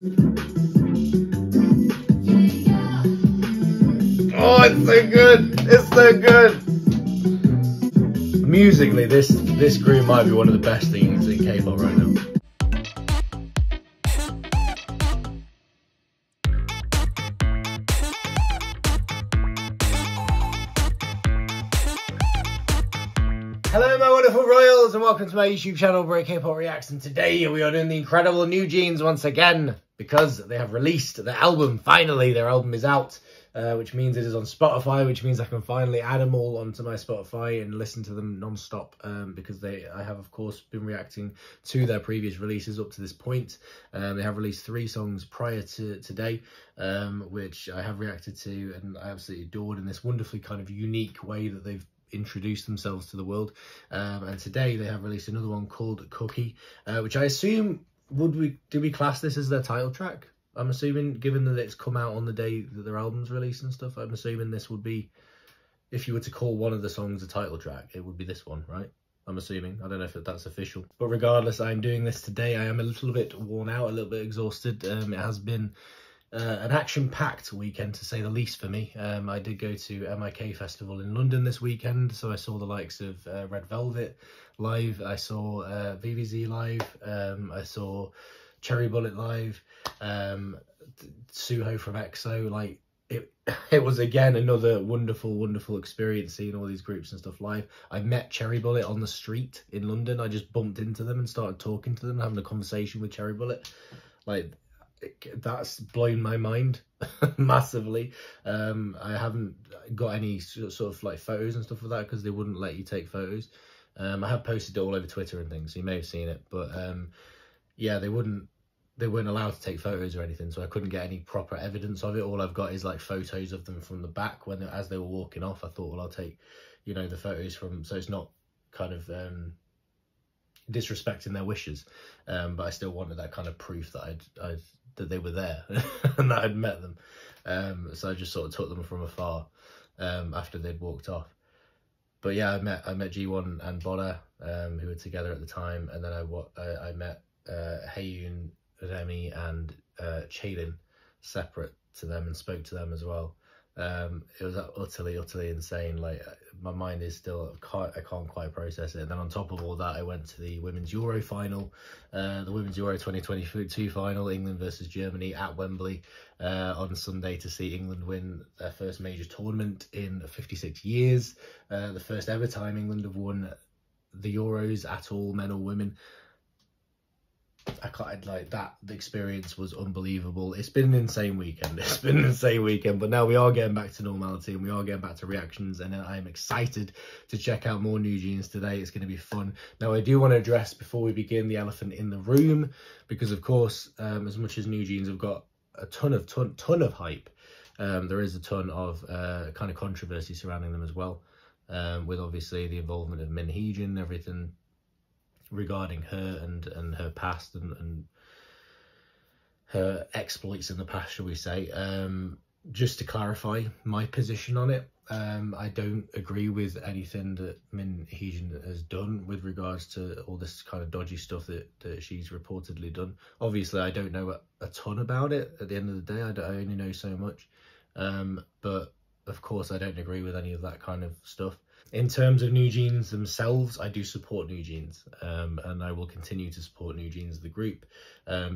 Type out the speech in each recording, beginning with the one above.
Oh, it's so good! It's so good! Musically, this group might be one of the best things in K-pop right now. Hello my wonderful royals and welcome to my YouTube channel where Kpop reacts, and today we are doing the incredible NewJeans once again because they have released their album. Finally, their album is out, which means it is on Spotify, which means I can finally add them all onto my Spotify and listen to them non-stop, because I have of course been reacting to their previous releases up to this point. They have released 3 songs prior to today, which I have reacted to and I absolutely adored in this wonderfully kind of unique way that they've introduced themselves to the world. And today they have released another one called Cookie, which I assume do we class this as their title track? I'm assuming, given that it's come out on the day that their album's released and stuff, I'm assuming this would be, if you were to call one of the songs a title track, it would be this one, right? I'm assuming. I don't know if that's official, but regardless, I'm doing this today. I am a little bit worn out, a little bit exhausted. It has been an action-packed weekend, to say the least, for me. I did go to MIK Festival in London this weekend, so I saw the likes of Red Velvet live, I saw VVZ live, I saw Cherry Bullet live, Suho from EXO. Like, it was again another wonderful experience seeing all these groups and stuff live. I met Cherry Bullet on the street in London. I just bumped into them and started talking to them, having a conversation with Cherry Bullet. Like, that's blown my mind massively. I haven't got any sort of like photos and stuff of that because they wouldn't let you take photos. I have posted it all over Twitter and things, so you may have seen it, but yeah, they weren't allowed to take photos or anything, so I couldn't get any proper evidence of it. All I've got is like photos of them from the back as they were walking off. I thought, well, I'll take, you know, the photos from, so it's not kind of disrespecting their wishes, but I still wanted that kind of proof that that they were there and that I'd met them. So I just sort of took them from afar after they'd walked off. But yeah, I met G1 and Bola, who were together at the time, and then I met Haeyoon, Remy and Chaylin separate to them and spoke to them as well. It was utterly insane. Like, my mind is still, I can't quite process it. And then on top of all that, I went to the Women's Euro final, the Women's Euro 2022 final, England versus Germany at Wembley on Sunday, to see England win their first major tournament in 56 years. The first ever time England have won the Euros at all, men or women. I can't, like, that, the experience was unbelievable. It's been an insane weekend. It's been an insane weekend, but now we are getting back to normality and we are getting back to reactions, and I'm excited to check out more NewJeans today. It's going to be fun. Now, I do want to address, before we begin, the elephant in the room, because of course, as much as NewJeans have got a ton of hype, there is a ton of kind of controversy surrounding them as well, with obviously the involvement of Min Hee-jin and everything regarding her and her past and her exploits in the past, shall we say. Just to clarify my position on it, I don't agree with anything that Min Hee-jin has done with regards to all this kind of dodgy stuff that she's reportedly done. Obviously, I don't know a ton about it. At the end of the day, I only know so much. But of course, I don't agree with any of that kind of stuff. In terms of NewJeans themselves, I do support NewJeans, and I will continue to support NewJeans, the group,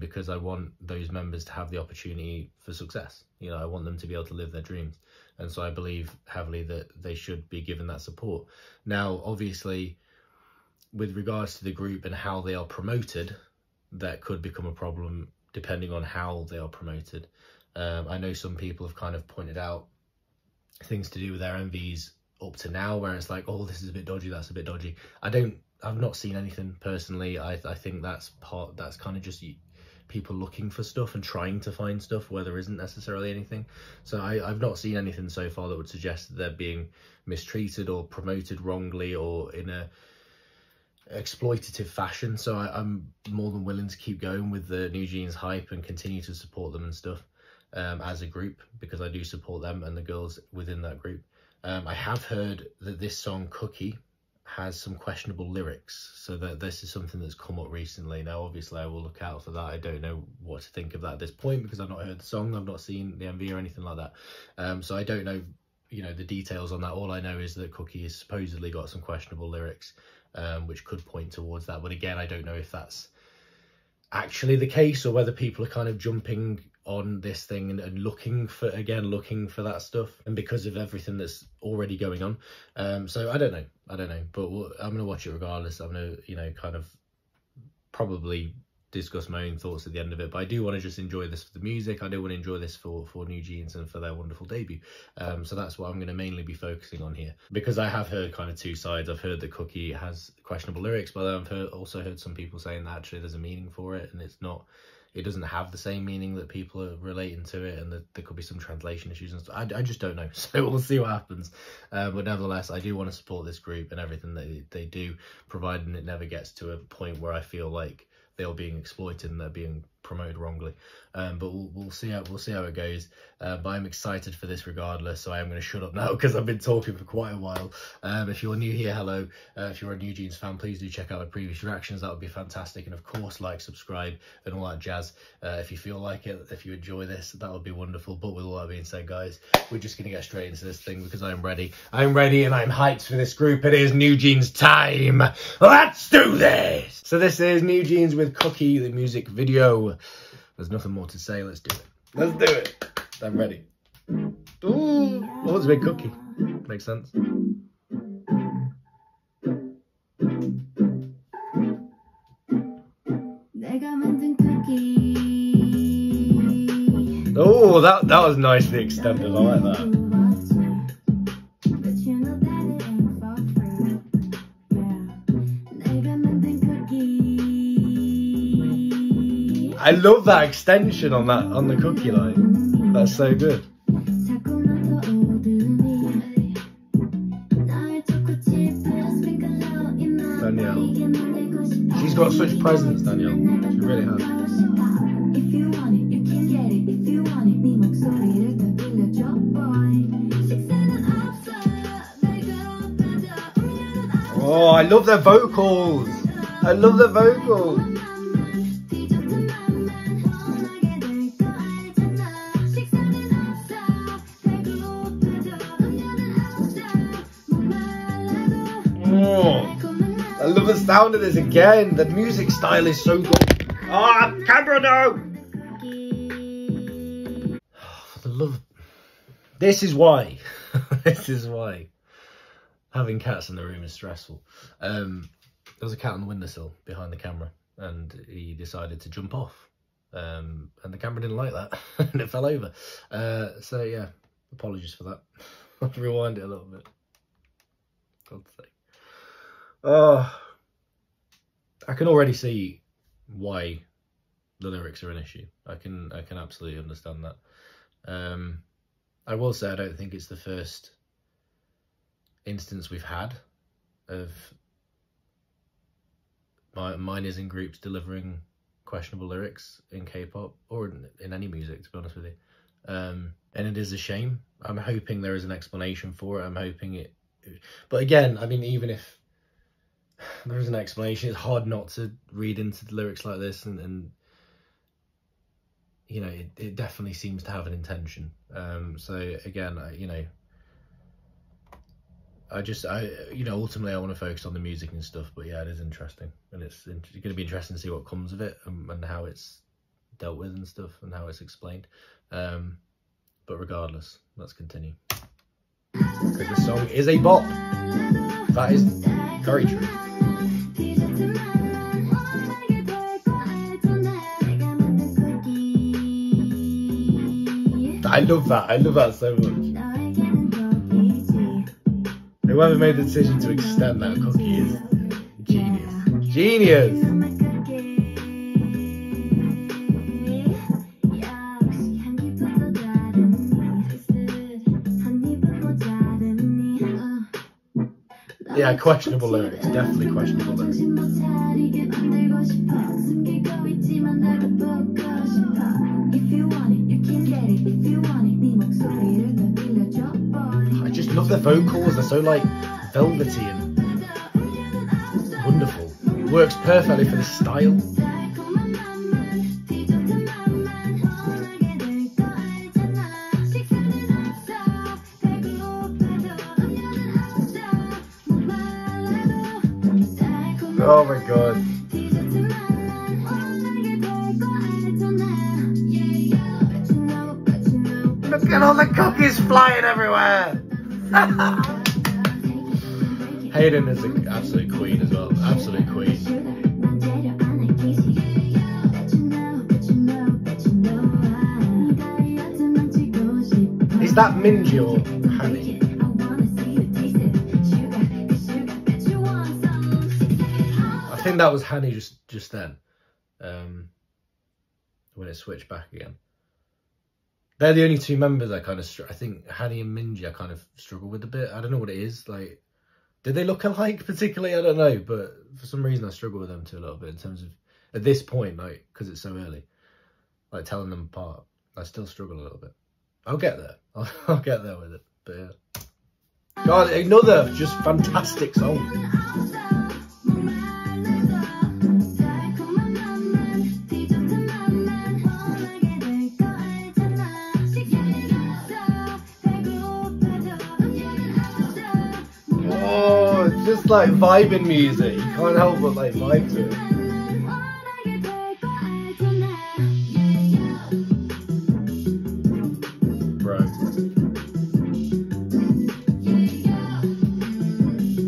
because I want those members to have the opportunity for success. You know, I want them to be able to live their dreams, and so I believe heavily that they should be given that support. Now, obviously, with regards to the group and how they are promoted, that could become a problem depending on how they are promoted. I know some people have kind of pointed out things to do with their MVs up to now, where it's like, oh, this is a bit dodgy, that's a bit dodgy. I've not seen anything personally. I think that's kind of just people looking for stuff and trying to find stuff where there isn't necessarily anything. So I've not seen anything so far that would suggest that they're being mistreated or promoted wrongly or in a exploitative fashion. So I'm more than willing to keep going with the NewJeans hype and continue to support them and stuff, as a group, because I do support them and the girls within that group. I have heard that this song Cookie has some questionable lyrics, so that this is something that's come up recently. Now obviously I will look out for that. I don't know what to think of that at this point because I've not heard the song, I've not seen the MV or anything like that, so I don't know, you know, the details on that. All I know is that Cookie has supposedly got some questionable lyrics, which could point towards that, but again I don't know if that's actually the case or whether people are kind of jumping on this thing and looking for that stuff, and because of everything that's already going on. So I don't know, but I'm gonna watch it regardless. I'm gonna, you know, kind of probably discuss my own thoughts at the end of it, but I do want to just enjoy this for the music. I do want to enjoy this for NewJeans and for their wonderful debut, so that's what I'm going to mainly be focusing on here, because I have heard kind of two sides. I've heard that Cookie has questionable lyrics, but I've also heard some people saying that actually there's a meaning for it, and it doesn't have the same meaning that people are relating to it, and that there could be some translation issues and stuff. I just don't know, so we'll see what happens. But nevertheless, I do want to support this group and everything that they do, providing it never gets to a point where I feel like they're being exploited and they're being promoted wrongly. But we'll see how it goes. But I'm excited for this regardless, so I am going to shut up now because I've been talking for quite a while. If you're new here, hello. If you're a NewJeans fan, please do check out my previous reactions. That would be fantastic. And of course, like, subscribe and all that jazz. If you feel like it, if you enjoy this, that would be wonderful. But with all that being said, guys, we're just going to get straight into this thing because I'm ready. I'm ready and I'm hyped for this group. It is NewJeans time. Let's do this. So this is NewJeans with Cookie, the music video. There's nothing more to say. Let's do it. Let's do it. I'm ready. Ooh, oh, it's a big Cookie. Makes sense. Oh, that was nicely extended. I like that. I love that extension on the Cookie line. That's so good. Danielle. She's got such presence, Danielle. She really has. Oh, I love their vocals. I love their vocals. I love the sound of this again. The music style is so good. Ah, oh, camera no! For the love. This is why. This is why having cats in the room is stressful. There was a cat on the windowsill behind the camera, and he decided to jump off. And the camera didn't like that, and it fell over. So yeah, apologies for that. I'll rewind it a little bit. God's sake. I can already see why the lyrics are an issue. I can absolutely understand that. I will say I don't think it's the first instance we've had of minors in groups delivering questionable lyrics in K-pop or in any music, to be honest with you. And it is a shame. I'm hoping there is an explanation for it. I'm hoping it. But again, I mean, even if there is an explanation, it's hard not to read into the lyrics like this, and you know, it definitely seems to have an intention. So again, ultimately I want to focus on the music and stuff, but yeah, it is interesting, and it's going to be interesting to see what comes of it, and how it's dealt with and stuff, and how it's explained. But regardless, let's continue. Because the song is a bop. That is very true. I love that. I love that so much. Whoever made the decision to extend that Cookie is genius. Genius! Yeah, questionable lyrics. Definitely questionable lyrics. I just love their vocals. They're so like velvety and wonderful. Works perfectly for the style. Oh my god. Look at all the cookies flying everywhere! Hayden is an absolute queen as well. Absolute queen. Is that Minji or Hani? I think that was Hani just then, when it switched back again. They're the only two members I kind of, I think Hani and Minji I kind of struggle with a bit. I don't know what it is. Like, did they look alike particularly? I don't know, but for some reason I struggle with them too a little bit in terms of, at this point, like, because it's so early, like telling them apart. I still struggle a little bit. I'll get there. I'll get there with it, but yeah. God, another just fantastic song. Just like vibing music, you can't help but like vibe to it. Bro.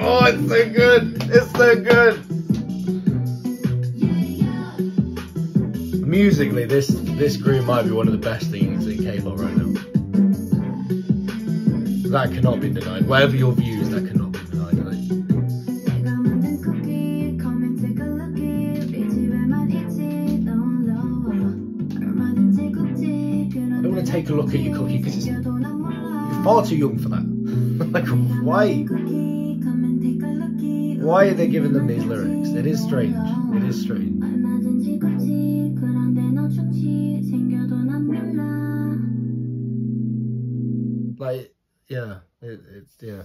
Oh, it's so good! It's so good! Musically, this group might be one of the best things in K-pop right now. That cannot be denied. Whatever your views, that cannot be denied. I don't want to take a look at your cookie because you're far too young for that. Like, why? Why are they giving them these lyrics? It is strange. It is strange. Like, yeah, it's yeah.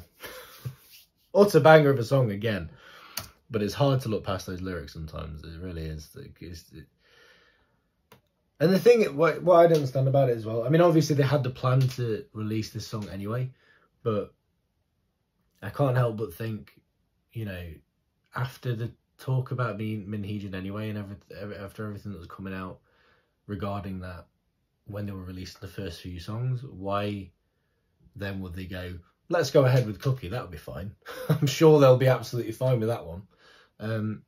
Utter banger of a song again, but it's hard to look past those lyrics sometimes. It really is. And the thing, what I don't understand about it as well, I mean, obviously they had the plan to release this song anyway, but I can't help but think, you know, after the talk about being Minheejin anyway, and after everything that was coming out regarding that, when they were releasing the first few songs, why then would they go, let's go ahead with Cookie, that would be fine. I'm sure they'll be absolutely fine with that one.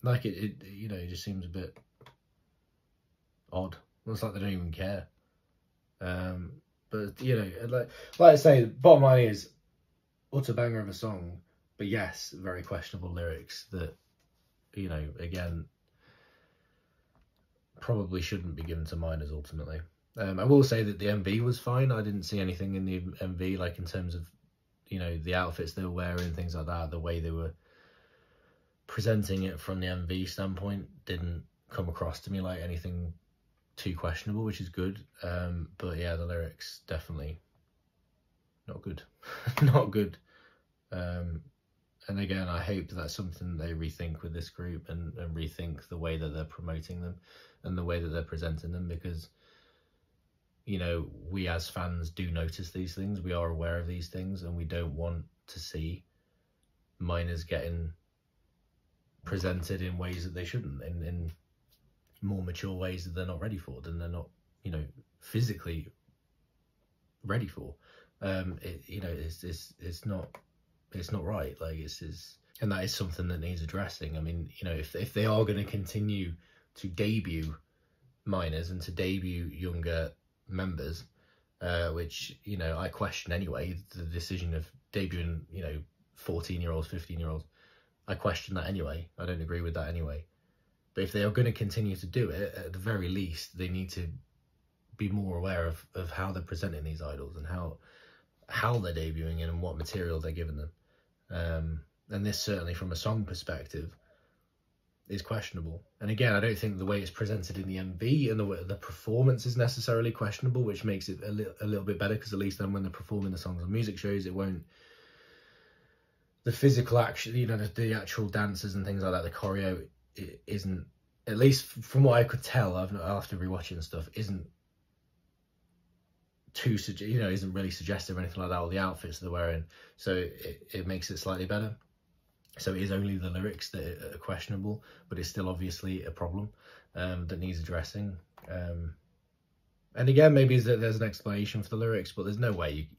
Like it you know, it just seems a bit odd. It's like they don't even care. But you know, like I say, the bottom line is utter banger of a song, but yes, very questionable lyrics that, you know, again, probably shouldn't be given to minors ultimately. I will say that the MV was fine. I didn't see anything in the MV, like in terms of, you know, the outfits they were wearing, things like that, the way they were presenting it from the MV standpoint didn't come across to me like anything too questionable, which is good. But yeah, the lyrics definitely not good. Not good. And again, I hope that's something they rethink with this group and rethink the way that they're promoting them and the way that they're presenting them, because, you know, we as fans do notice these things. We are aware of these things, and we don't want to see minors getting presented in ways that they shouldn't, in more mature ways that they're not ready for, than they're not, you know, physically ready for. You know, it's not right. Like, and that is something that needs addressing. I mean, you know, if they are going to continue to debut minors and to debut younger members, which, you know, I question anyway, the decision of debuting, you know, 14-year-olds, 15-year-olds, I question that anyway. I don't agree with that anyway. But if they are going to continue to do it, at the very least, they need to be more aware of how they're presenting these idols and how they're debuting and what material they're giving them. And this, certainly from a song perspective, is questionable. And again, I don't think the way it's presented in the MV and the way the performance is necessarily questionable, which makes it a little bit better, because at least then when they're performing the songs on music shows, it won't the physical action, you know, the actual dances and things like that, the choreo isn't, at least from what I could tell, after rewatching stuff, isn't too, you know, isn't really suggestive or anything like that, or the outfits they're wearing, so it makes it slightly better. So it is only the lyrics that are questionable, but it's still obviously a problem that needs addressing. And again, maybe there's an explanation for the lyrics, but there's no way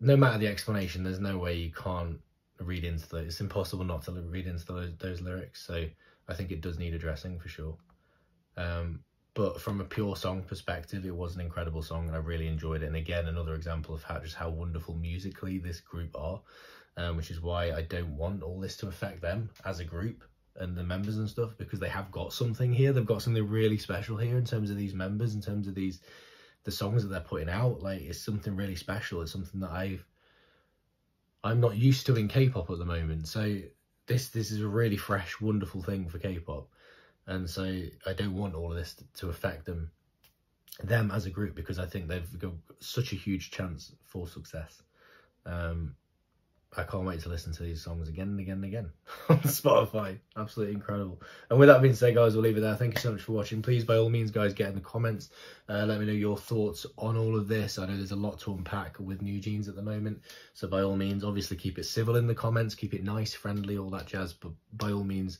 no matter the explanation, there's no way you can't read into those. It's impossible not to read into those lyrics. So I think it does need addressing for sure. But from a pure song perspective, it was an incredible song and I really enjoyed it. And again, another example of how wonderful musically this group are, which is why I don't want all this to affect them as a group and the members and stuff, because they have got something here. They've got something really special here in terms of these members, in terms of the songs that they're putting out. Like, it's something really special. It's something that I'm not used to in K-pop at the moment. So this is a really fresh, wonderful thing for K-pop. And so I don't want all of this to affect them as a group, because I think they've got such a huge chance for success. I can't wait to listen to these songs again and again and again on Spotify. Absolutely incredible. And with that being said, guys, we'll leave it there. Thank you so much for watching. Please, by all means, guys, get in the comments. Let me know your thoughts on all of this. I know there's a lot to unpack with NewJeans at the moment. So by all means, obviously keep it civil in the comments. Keep it nice, friendly, all that jazz. But by all means,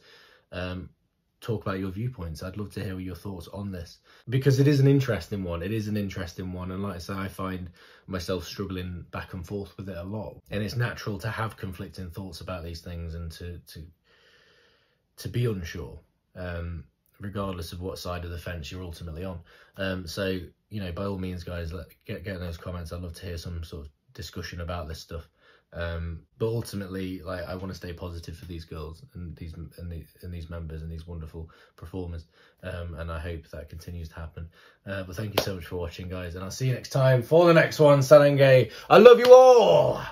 talk about your viewpoints. I'd love to hear your thoughts on this, because it is an interesting one. It is an interesting one, and like I say, I find myself struggling back and forth with it a lot, and it's natural to have conflicting thoughts about these things and to be unsure, regardless of what side of the fence you're ultimately on. So, you know, by all means, guys, get in those comments. I'd love to hear some sort of discussion about this stuff. But ultimately, like, I want to stay positive for these girls and these members and these wonderful performers, and I hope that continues to happen. But thank you so much for watching, guys, and I'll see you next time for the next one. Sarenge, I love you all.